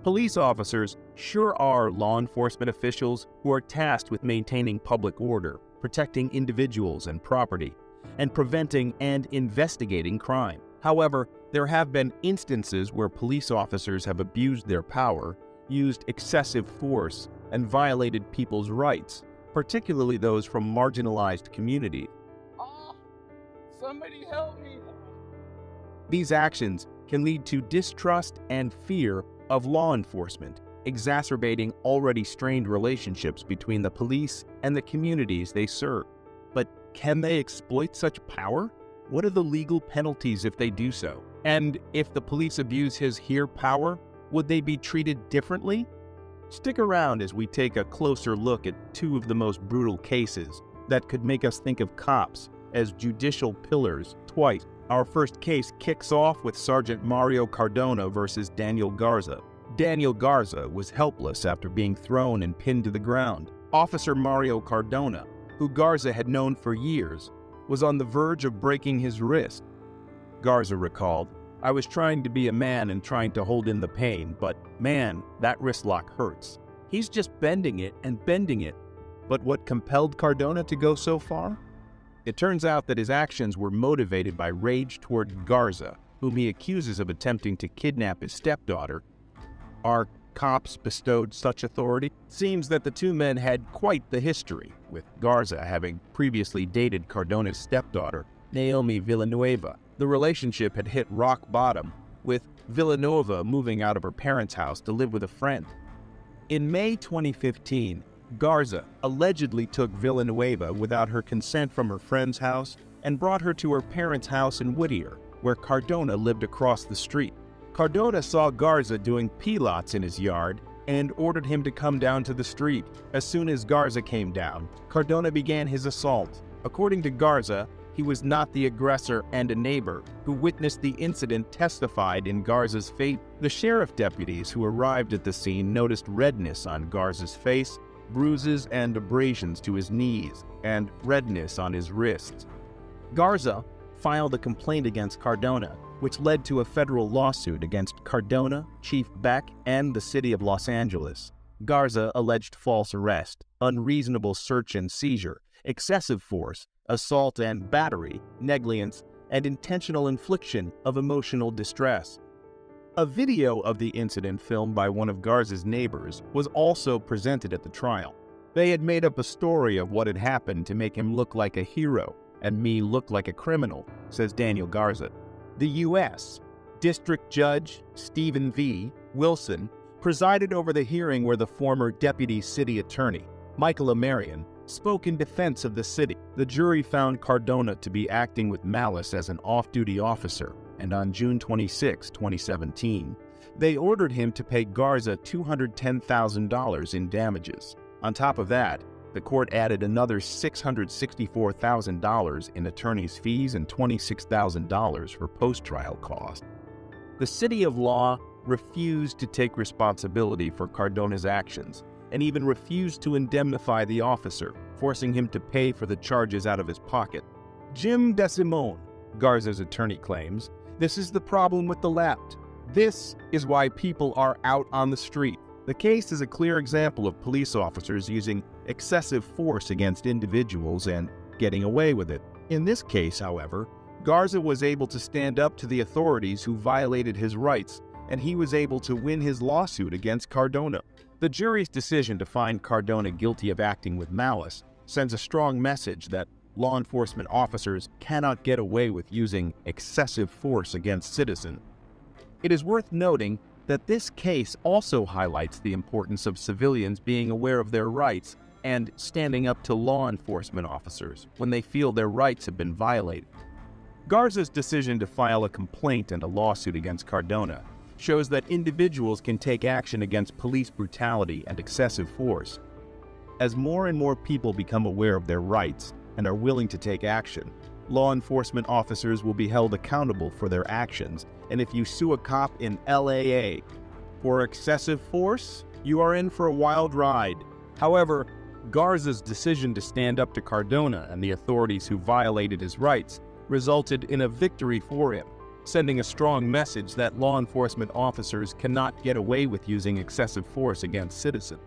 Police officers sure are law enforcement officials who are tasked with maintaining public order, protecting individuals and property, and preventing and investigating crime. However, there have been instances where police officers have abused their power, used excessive force, and violated people's rights, particularly those from marginalized communities. Somebody help me! These actions can lead to distrust and fear of law enforcement, exacerbating already strained relationships between the police and the communities they serve. But can they exploit such power? What are the legal penalties if they do so? And if the police abuse his here power, would they be treated differently? Stick around as we take a closer look at two of the most brutal cases that could make us think of cops as judicial pillars twice. Our first case kicks off with Sergeant Mario Cardona versus Daniel Garza. Daniel Garza was helpless after being thrown and pinned to the ground. Officer Mario Cardona, who Garza had known for years, was on the verge of breaking his wrist. Garza recalled, "I was trying to be a man and trying to hold in the pain, but man, that wrist lock hurts. He's just bending it and bending it." But what compelled Cardona to go so far? It turns out that his actions were motivated by rage toward Garza, whom he accuses of attempting to kidnap his stepdaughter. Are cops bestowed such authority? Seems that the two men had quite the history, with Garza having previously dated Cardona's stepdaughter, Naomi Villanueva. The relationship had hit rock bottom, with Villanueva moving out of her parents' house to live with a friend. In May 2015, Garza allegedly took Villanueva without her consent from her friend's house and brought her to her parents' house in Whittier, where Cardona lived across the street. Cardona saw Garza doing pilates in his yard and ordered him to come down to the street. As soon as Garza came down, Cardona began his assault. According to Garza, he was not the aggressor, and a neighbor who witnessed the incident testified in Garza's favor. The sheriff deputies who arrived at the scene noticed redness on Garza's face, bruises and abrasions to his knees, and redness on his wrists. Garza filed a complaint against Cardona, which led to a federal lawsuit against Cardona, Chief Beck, and the city of Los Angeles. Garza alleged false arrest, unreasonable search and seizure, excessive force, assault and battery, negligence, and intentional infliction of emotional distress. A video of the incident filmed by one of Garza's neighbors was also presented at the trial. They had made up a story of what had happened to make him look like a hero and me look like a criminal, says Daniel Garza. The U.S. District Judge Stephen V. Wilson presided over the hearing where the former deputy city attorney, Michael Amarian, spoke in defense of the city. The jury found Cardona to be acting with malice as an off-duty officer, and on June 26, 2017, they ordered him to pay Garza $210,000 in damages. On top of that, the court added another $664,000 in attorney's fees and $26,000 for post-trial costs. The City of Law refused to take responsibility for Cardona's actions and even refused to indemnify the officer, forcing him to pay for the charges out of his pocket. Jim DeSimone, Garza's attorney, claims, "This is the problem with the left. This is why people are out on the street." The case is a clear example of police officers using excessive force against individuals and getting away with it. In this case, however, Garza was able to stand up to the authorities who violated his rights, and he was able to win his lawsuit against Cardona. The jury's decision to find Cardona guilty of acting with malice sends a strong message that law enforcement officers cannot get away with using excessive force against citizens. It is worth noting that this case also highlights the importance of civilians being aware of their rights and standing up to law enforcement officers when they feel their rights have been violated. Garza's decision to file a complaint and a lawsuit against Cardona shows that individuals can take action against police brutality and excessive force. As more and more people become aware of their rights and are willing to take action, law enforcement officers will be held accountable for their actions, and if you sue a cop in LAA for excessive force, you are in for a wild ride. However, Garza's decision to stand up to Cardona and the authorities who violated his rights resulted in a victory for him. sending a strong message that law enforcement officers cannot get away with using excessive force against citizens.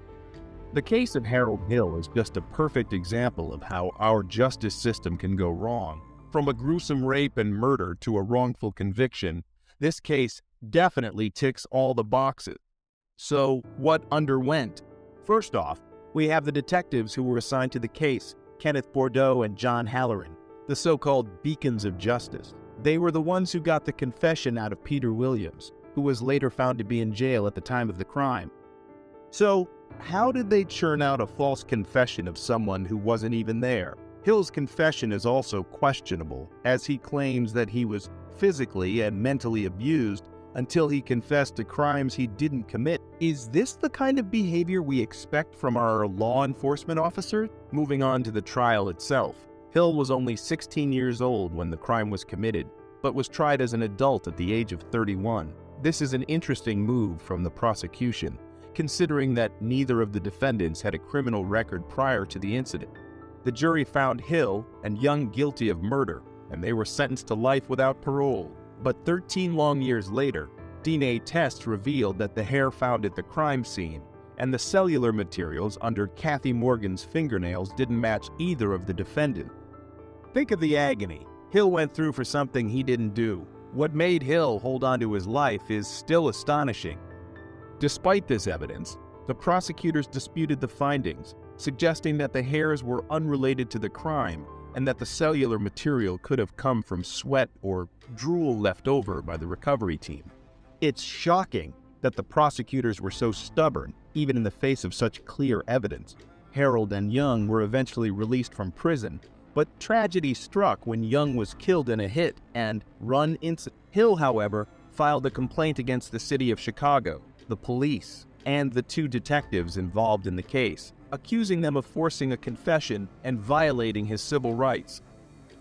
The case of Harold Hill is just a perfect example of how our justice system can go wrong. From a gruesome rape and murder to a wrongful conviction, this case definitely ticks all the boxes. So, what underwent? First off, we have the detectives who were assigned to the case, Kenneth Bordeaux and John Halloran, the so-called beacons of justice. They were the ones who got the confession out of Peter Williams, who was later found to be in jail at the time of the crime. So, how did they churn out a false confession of someone who wasn't even there? Hill's confession is also questionable, as he claims that he was physically and mentally abused until he confessed to crimes he didn't commit. Is this the kind of behavior we expect from our law enforcement officers? Moving on to the trial itself. Hill was only 16 years old when the crime was committed, but was tried as an adult at the age of 31. This is an interesting move from the prosecution, considering that neither of the defendants had a criminal record prior to the incident. The jury found Hill and Young guilty of murder, and they were sentenced to life without parole. But 13 long years later, DNA tests revealed that the hair found at the crime scene and the cellular materials under Kathy Morgan's fingernails didn't match either of the defendants. Think of the agony Hill went through for something he didn't do. What made Hill hold on to his life is still astonishing. Despite this evidence, the prosecutors disputed the findings, suggesting that the hairs were unrelated to the crime and that the cellular material could have come from sweat or drool left over by the recovery team. It's shocking that the prosecutors were so stubborn, even in the face of such clear evidence. Harold and Young were eventually released from prison, but tragedy struck when Young was killed in a hit-and-run incident. Hill, however, filed a complaint against the city of Chicago, the police, and the two detectives involved in the case, accusing them of forcing a confession and violating his civil rights.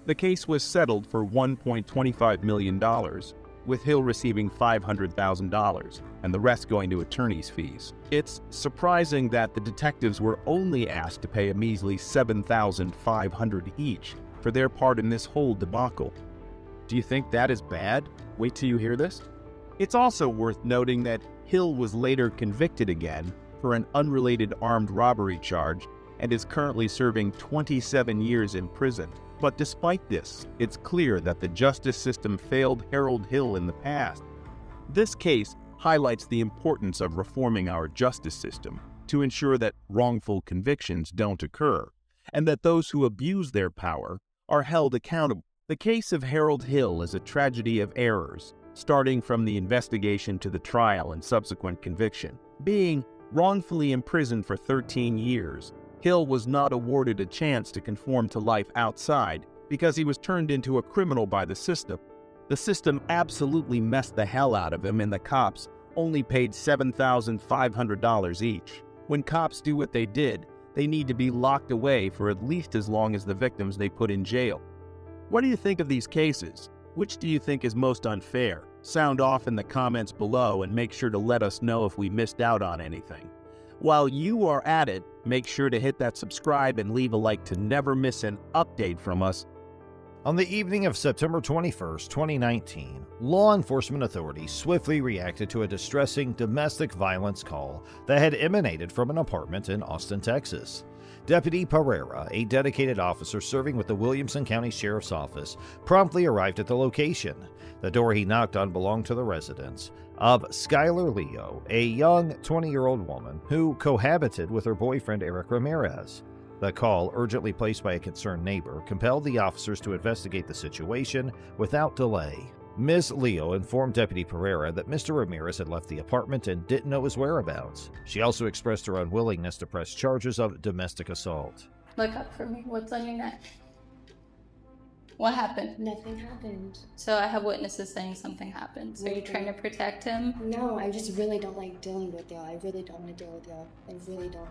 The case was settled for $1.25 million, with Hill receiving $500,000 and the rest going to attorney's fees. It's surprising that the detectives were only asked to pay a measly $7,500 each for their part in this whole debacle. Do you think that is bad? Wait till you hear this. It's also worth noting that Hill was later convicted again for an unrelated armed robbery charge and is currently serving 27 years in prison. But despite this, it's clear that the justice system failed Harold Hill in the past. This case highlights the importance of reforming our justice system to ensure that wrongful convictions don't occur, and that those who abuse their power are held accountable. The case of Harold Hill is a tragedy of errors, starting from the investigation to the trial and subsequent conviction. Being wrongfully imprisoned for 13 years, Hill was not awarded a chance to conform to life outside because he was turned into a criminal by the system. The system absolutely messed the hell out of him, and the cops only paid $7,500 each. When cops do what they did, they need to be locked away for at least as long as the victims they put in jail. What do you think of these cases? Which do you think is most unfair? Sound off in the comments below and make sure to let us know if we missed out on anything. While you are at it, make sure to hit that subscribe and leave a like to never miss an update from us. On the evening of September 21st, 2019, law enforcement authorities swiftly reacted to a distressing domestic violence call that had emanated from an apartment in Austin, Texas. Deputy Pereira, a dedicated officer serving with the Williamson County Sheriff's Office, promptly arrived at the location. The door he knocked on belonged to the residence of Skylar Leo, a young 20-year-old woman who cohabited with her boyfriend Eric Ramirez. The call, urgently placed by a concerned neighbor, compelled the officers to investigate the situation without delay. Ms. Leo informed Deputy Pereira that Mr. Ramirez had left the apartment and didn't know his whereabouts. She also expressed her unwillingness to press charges of domestic assault. Look up for me. What's on your neck? What happened? Nothing happened. So I have witnesses saying something happened. So you're trying to protect him? No, I just really don't like dealing with y'all. I really don't want to deal with y'all. I really don't.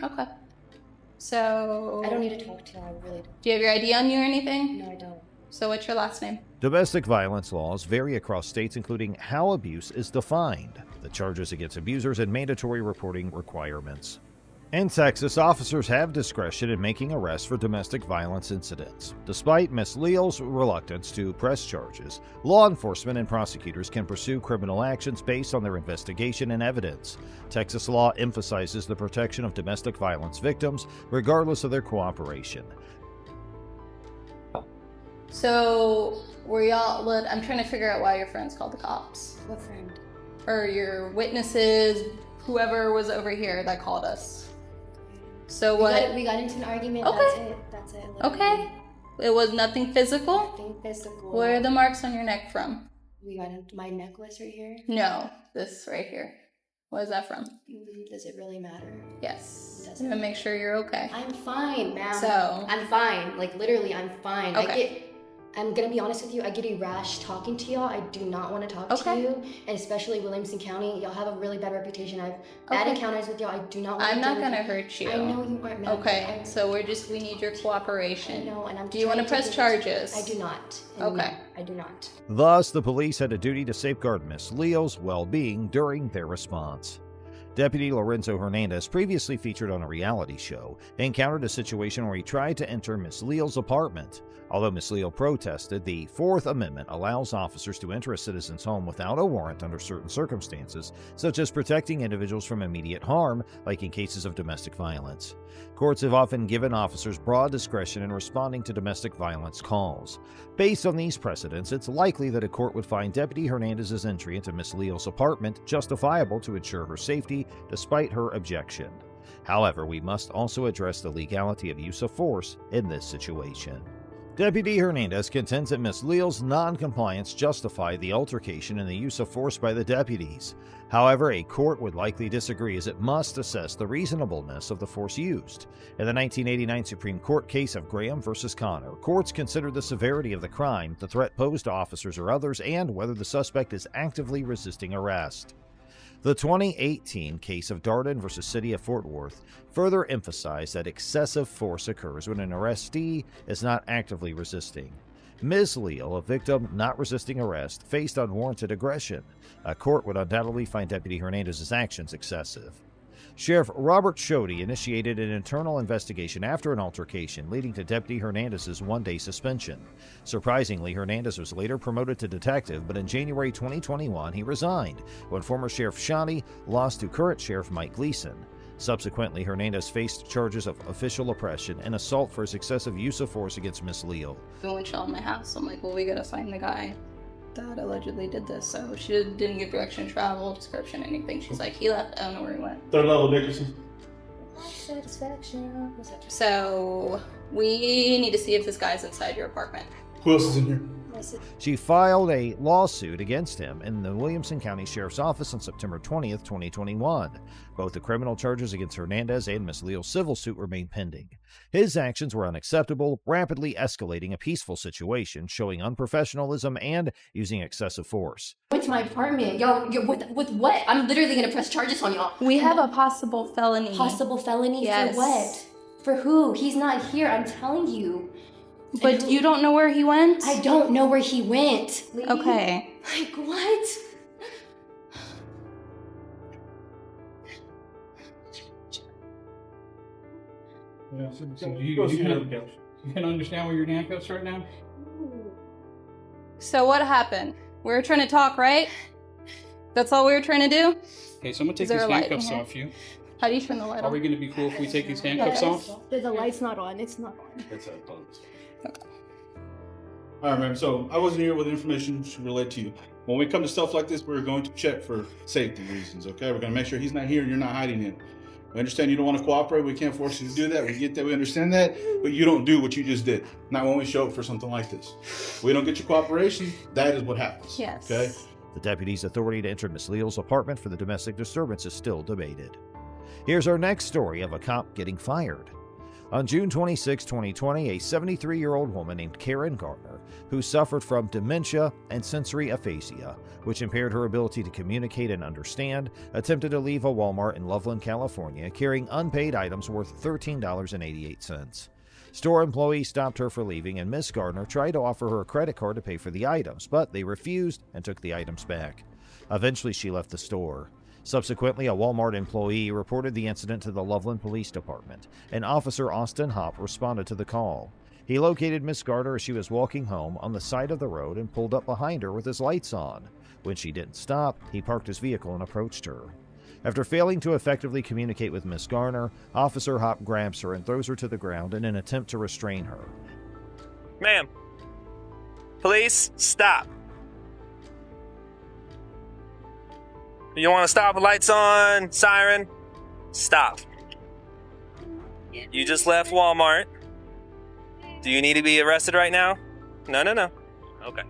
Okay. So... I don't need to talk to y'all. I really don't. Do you have your ID on you or anything? No, I don't. So what's your last name? Domestic violence laws vary across states, including how abuse is defined, the charges against abusers, and mandatory reporting requirements. In Texas, officers have discretion in making arrests for domestic violence incidents. Despite Ms. Leal's reluctance to press charges, law enforcement and prosecutors can pursue criminal actions based on their investigation and evidence. Texas law emphasizes the protection of domestic violence victims, regardless of their cooperation. So, were y'all, I'm trying to figure out why your friends called the cops. What friend? Or your witnesses, whoever was over here that called us. So what? We got into an argument. Okay. That's it. Okay. It was nothing physical? Nothing physical. Where are the marks on your neck from? We got into my necklace right here. No, this right here. What is that from? Does it really matter? Yes. Does I'm gonna make sure you're okay. I'm fine, ma'am. So. I'm fine. Like, literally, I'm fine. Okay. I'm gonna be honest with you, I get irrash talking to y'all. I do not want to talk to you. And especially Williamson County, y'all have a really bad reputation. I've bad encounters with y'all. I do not want to I'm not gonna hurt you. I know you aren't, ma'am. Okay, so we need your cooperation. I know, and I'm Do you want to press charges? I do not. Okay. No, I do not. Thus, the police had a duty to safeguard Ms. Leal's well-being during their response. Deputy Lorenzo Hernandez, previously featured on a reality show, encountered a situation where he tried to enter Ms. Leal's apartment. Although Ms. Leal protested, the Fourth Amendment allows officers to enter a citizen's home without a warrant under certain circumstances, such as protecting individuals from immediate harm, like in cases of domestic violence. Courts have often given officers broad discretion in responding to domestic violence calls. Based on these precedents, it's likely that a court would find Deputy Hernandez's entry into Ms. Leal's apartment justifiable to ensure her safety, despite her objection. However, we must also address the legality of use of force in this situation. Deputy Hernandez contends that Ms. Leal's non-compliance justified the altercation and the use of force by the deputies. However, a court would likely disagree, as it must assess the reasonableness of the force used. In the 1989 Supreme Court case of Graham v. Connor, courts considered the severity of the crime, the threat posed to officers or others, and whether the suspect is actively resisting arrest. The 2018 case of Darden v. City of Fort Worth further emphasized that excessive force occurs when an arrestee is not actively resisting. Ms. Leal, a victim not resisting arrest, faced unwarranted aggression. A court would undoubtedly find Deputy Hernandez's actions excessive. Sheriff Robert Shodey initiated an internal investigation after an altercation, leading to Deputy Hernandez's one-day suspension. Surprisingly, Hernandez was later promoted to detective, but in January 2021 he resigned when former Sheriff Shodey lost to current Sheriff Mike Gleason. Subsequently, Hernandez faced charges of official oppression and assault for his excessive use of force against Ms. Leal. We went to my house. I'm like, well, we gotta find the guy that allegedly did this. So she didn't give direction of travel, description, anything. She's like, he left. I don't know where he went. Third level Dickerson. Satisfaction. So we need to see if this guy's inside your apartment. Who else is in here? She filed a lawsuit against him in the Williamson County Sheriff's Office on September 20th, 2021. Both the criminal charges against Hernandez and Ms. Leal's civil suit remain pending. His actions were unacceptable, rapidly escalating a peaceful situation, showing unprofessionalism and using excessive force. Went to my apartment. Yo, with what? I'm literally gonna press charges on y'all. We have a possible felony. Possible felony? Yes. For what? For who? He's not here, I'm telling you. But you don't know where he went? I don't know where he went. Lady. Okay. Like, what? Yeah, so you can understand where your handcuffs right now? So what happened? We were trying to talk, right? That's all we were trying to do? Okay, so I'm gonna take Is there these a light handcuffs in here? off you. How do you turn the light Are we on? gonna be cool if we take these handcuffs off? The light's not on. It's not on. All right, ma'am. So I wasn't here with information to relate to you. When we come to stuff like this, we're going to check for safety reasons, okay? We're going to make sure he's not here and you're not hiding him. We understand you don't want to cooperate. We can't force you to do that. We get that. We understand that. But you don't do what you just did. Not when we show up for something like this. We don't get your cooperation. That is what happens. Yes. Okay? The deputy's authority to enter Ms. Leal's apartment for the domestic disturbance is still debated. Here's our next story of a cop getting fired. On June 26, 2020, a 73-year-old woman named Karen Gardner, who suffered from dementia and sensory aphasia, which impaired her ability to communicate and understand, attempted to leave a Walmart in Loveland, California, carrying unpaid items worth $13.88. Store employees stopped her for leaving, and Miss Gardner tried to offer her a credit card to pay for the items, but they refused and took the items back. Eventually, she left the store. Subsequently, a Walmart employee reported the incident to the Loveland Police Department, and Officer Austin Hopp responded to the call. He located Miss Garner as she was walking home on the side of the road and pulled up behind her with his lights on. When she didn't stop, he parked his vehicle and approached her. After failing to effectively communicate with Miss Garner, Officer Hopp grabs her and throws her to the ground in an attempt to restrain her. Ma'am, police, stop. You want to stop? The lights on, siren, stop. You just left Walmart. Do you need to be arrested right now? No. Okay.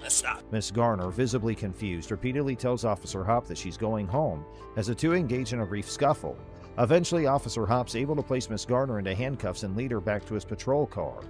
Let's stop. Miss Garner, visibly confused, repeatedly tells Officer Hopp that she's going home, as the two engage in a brief scuffle. Eventually, Officer Hopp's able to place Miss Garner into handcuffs and lead her back to his patrol car.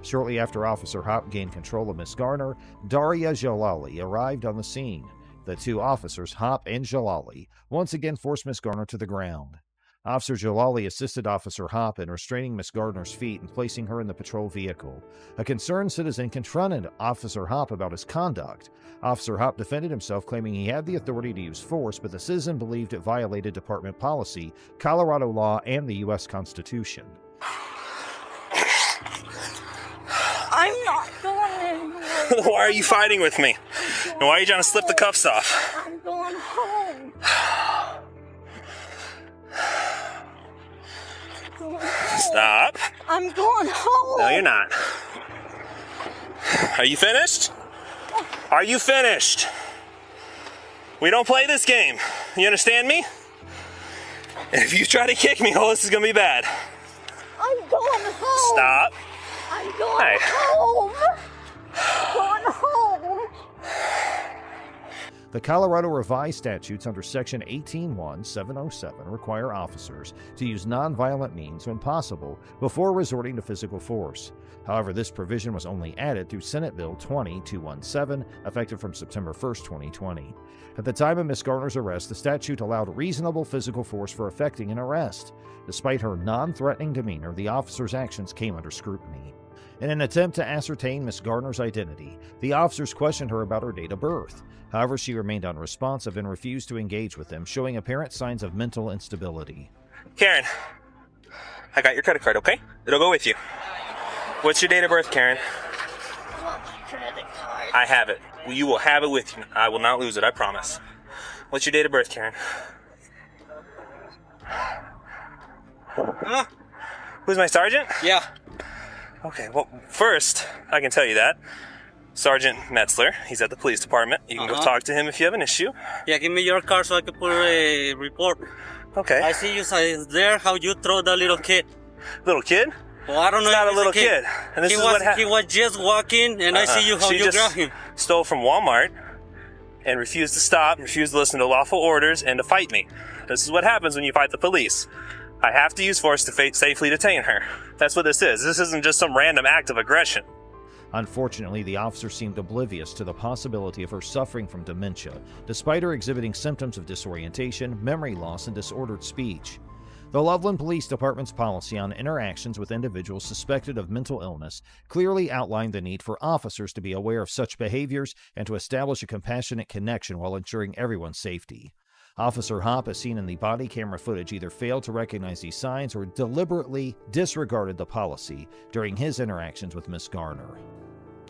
Shortly after Officer Hopp gained control of Miss Garner, Daria Jalali arrived on the scene. The two officers, Hopp and Jalali, once again forced Miss Garner to the ground. Officer Jalali assisted Officer Hopp in restraining Miss Garner's feet and placing her in the patrol vehicle. A concerned citizen confronted Officer Hopp about his conduct. Officer Hopp defended himself, claiming he had the authority to use force, but the citizen believed it violated department policy, Colorado law, and the U.S. Constitution. I'm not going anywhere. Why are you fighting with me? And why are you trying to slip the cuffs off? I'm going home. Stop. I'm going home. No, you're not. Are you finished? Are you finished? We don't play this game. You understand me? And if you try to kick me, oh, this is gonna be bad. I'm going home. Stop. I'm going home. Going home. The Colorado Revised Statutes under Section 18.1.707 require officers to use nonviolent means when possible before resorting to physical force. However, this provision was only added through Senate Bill 20-217, effective from September 1, 2020. At the time of Miss Garner's arrest, the statute allowed reasonable physical force for effecting an arrest. Despite her non-threatening demeanor, the officer's actions came under scrutiny. In an attempt to ascertain Miss Garner's identity, the officers questioned her about her date of birth. However, she remained unresponsive and refused to engage with them, showing apparent signs of mental instability. Karen, I got your credit card, okay? It'll go with you. What's your date of birth, Karen? I want my credit card. I have it. You will have it with you. I will not lose it, I promise. What's your date of birth, Karen? Huh? Who's my sergeant? Yeah. Okay, well, first, I can tell you that. Sergeant Metzler, he's at the police department. You can go talk to him if you have an issue. Yeah, give me your card so I can put a report. Okay. I see you there, how you throw that little kid. Little kid? Well, I don't know. He's not if a little kid. And this he is what happened. He was just walking, and I see you how She you just grab him. stole from Walmart and refused to stop, refused to listen to lawful orders, and to fight me. This is what happens when you fight the police. I have to use force to safely detain her. That's what this is. This isn't just some random act of aggression. Unfortunately, the officer seemed oblivious to the possibility of her suffering from dementia, despite her exhibiting symptoms of disorientation, memory loss, and disordered speech. The Loveland Police Department's policy on interactions with individuals suspected of mental illness clearly outlined the need for officers to be aware of such behaviors and to establish a compassionate connection while ensuring everyone's safety. Officer Hopp, as seen in the body camera footage, either failed to recognize these signs or deliberately disregarded the policy during his interactions with Miss Garner.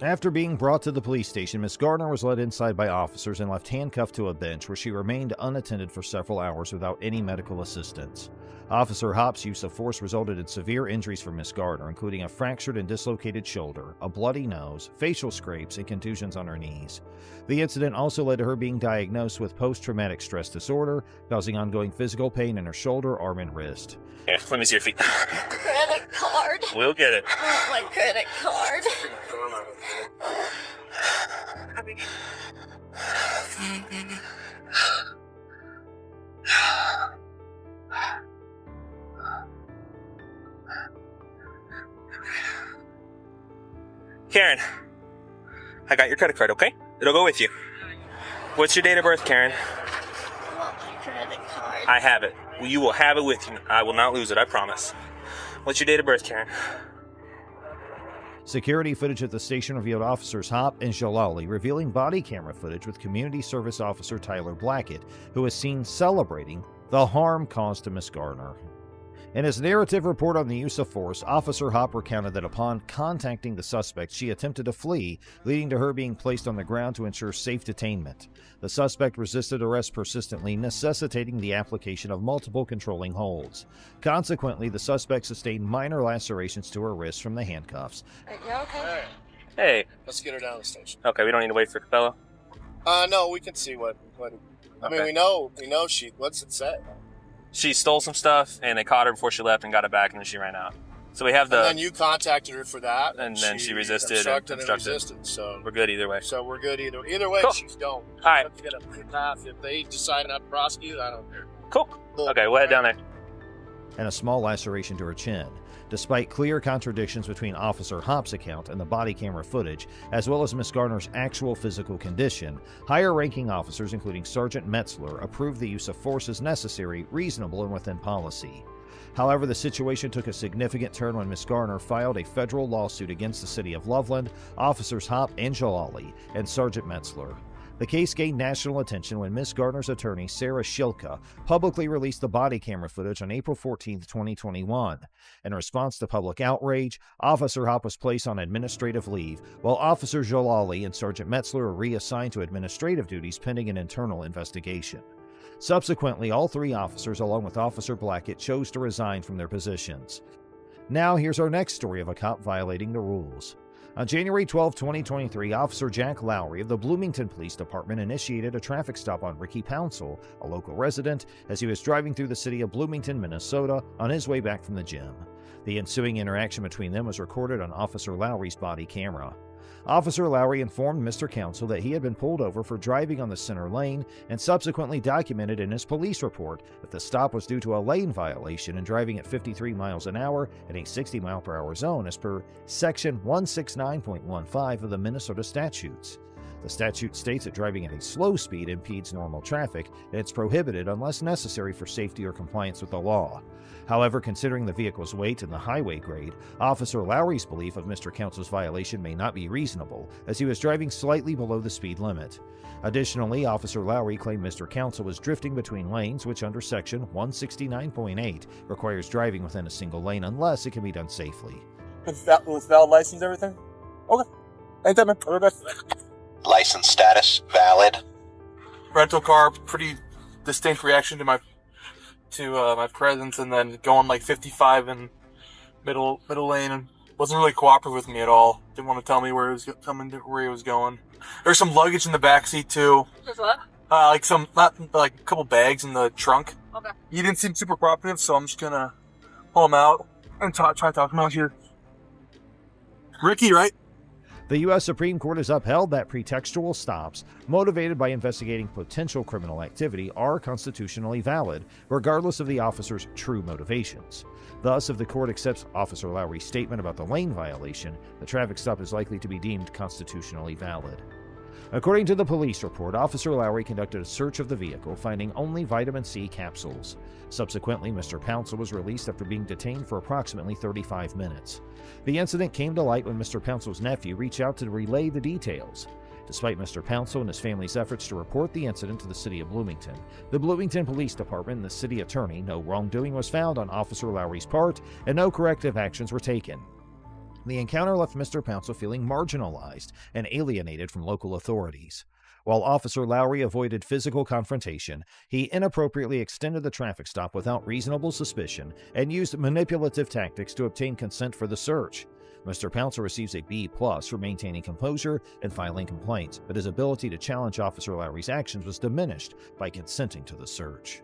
After being brought to the police station, Miss Garner was led inside by officers and left handcuffed to a bench where she remained unattended for several hours without any medical assistance. Officer Hopp's use of force resulted in severe injuries for Miss Garner, including a fractured and dislocated shoulder, a bloody nose, facial scrapes, and contusions on her knees. The incident also led to her being diagnosed with post-traumatic stress disorder, causing ongoing physical pain in her shoulder, arm, and wrist. Here, let me see your feet. Credit card. We'll get it. I want my credit card. Karen, I got your credit card, okay? It'll go with you. What's your date of birth, Karen? I want my credit card. I have it. You will have it with you. I will not lose it, I promise. What's your date of birth, Karen? Security footage at the station revealed officers Hop and Jalali revealing body camera footage with community service officer Tyler Blackett, who was seen celebrating the harm caused to Miss Garner. In his narrative report on the use of force, Officer Hop recounted that upon contacting the suspect, she attempted to flee, leading to her being placed on the ground to ensure safe detainment. The suspect resisted arrest persistently, necessitating the application of multiple controlling holds. Consequently, the suspect sustained minor lacerations to her wrists from the handcuffs. Yeah, okay. Hey. Let's get her down to the station. Okay, we don't need to wait for Capella. No, we can see what I mean, we know what's it say? She stole some stuff, and they caught her before she left and got it back, and then she ran out. So we have the... And then you contacted her for that. And then she resisted. Obstructed and resisted, so... We're good either way. So we're good either way, cool. She's going. All right. Let's get a path. If they decide not to prosecute, I don't care. Cool. Okay, we'll head down there. And a small laceration to her chin. Despite clear contradictions between Officer Hop's account and the body camera footage, as well as Miss Garner's actual physical condition, higher-ranking officers, including Sergeant Metzler, approved the use of force as necessary, reasonable, and within policy. However, the situation took a significant turn when Miss Garner filed a federal lawsuit against the city of Loveland, Officers Hop and Jalali, and Sergeant Metzler. The case gained national attention when Miss Garner's attorney, Sarah Shilka, publicly released the body camera footage on April 14, 2021. In response to public outrage, Officer Hop was placed on administrative leave, while Officer Jalali and Sergeant Metzler were reassigned to administrative duties pending an internal investigation. Subsequently, all three officers, along with Officer Blackett, chose to resign from their positions. Now, here's our next story of a cop violating the rules. On January 12, 2023, Officer Jack Lowry of the Bloomington Police Department initiated a traffic stop on Ricky Pouncil, a local resident, as he was driving through the city of Bloomington, Minnesota, on his way back from the gym. The ensuing interaction between them was recorded on Officer Lowry's body camera. Officer Lowry informed Mr. Council that he had been pulled over for driving on the center lane and subsequently documented in his police report that the stop was due to a lane violation and driving at 53 miles an hour in a 60-mile-per-hour zone as per Section 169.15 of the Minnesota statutes. The statute states that driving at a slow speed impedes normal traffic and it's prohibited unless necessary for safety or compliance with the law. However, considering the vehicle's weight and the highway grade, Officer Lowry's belief of Mr. Council's violation may not be reasonable, as he was driving slightly below the speed limit. Additionally, Officer Lowry claimed Mr. Council was drifting between lanes, which under Section 169.8 requires driving within a single lane unless it can be done safely. Valid license, everything? Okay. Anytime, man. License status valid. Rental car, pretty distinct reaction to my presence, and then going like 55 in middle lane, and wasn't really cooperative with me at all. Didn't want to tell me where he was going. There's some luggage in the back seat too. There's what? A couple bags in the trunk. Okay. He didn't seem super cooperative, so I'm just gonna pull him out and try to talk him out here. Ricky, right? The U.S. Supreme Court has upheld that pretextual stops, motivated by investigating potential criminal activity, are constitutionally valid, regardless of the officer's true motivations. Thus, if the court accepts Officer Lowry's statement about the lane violation, the traffic stop is likely to be deemed constitutionally valid. According to the police report, Officer Lowry conducted a search of the vehicle, finding only vitamin C capsules. Subsequently, Mr. Pouncil was released after being detained for approximately 35 minutes. The incident came to light when Mr. Pouncil's nephew reached out to relay the details. Despite Mr. Pouncil and his family's efforts to report the incident to the city of Bloomington, the Bloomington Police Department and the city attorney, no wrongdoing was found on Officer Lowry's part, and no corrective actions were taken. The encounter left Mr. Pouncil feeling marginalized and alienated from local authorities. While Officer Lowry avoided physical confrontation, he inappropriately extended the traffic stop without reasonable suspicion and used manipulative tactics to obtain consent for the search. Mr. Pouncil receives a B+ for maintaining composure and filing complaints, but his ability to challenge Officer Lowry's actions was diminished by consenting to the search.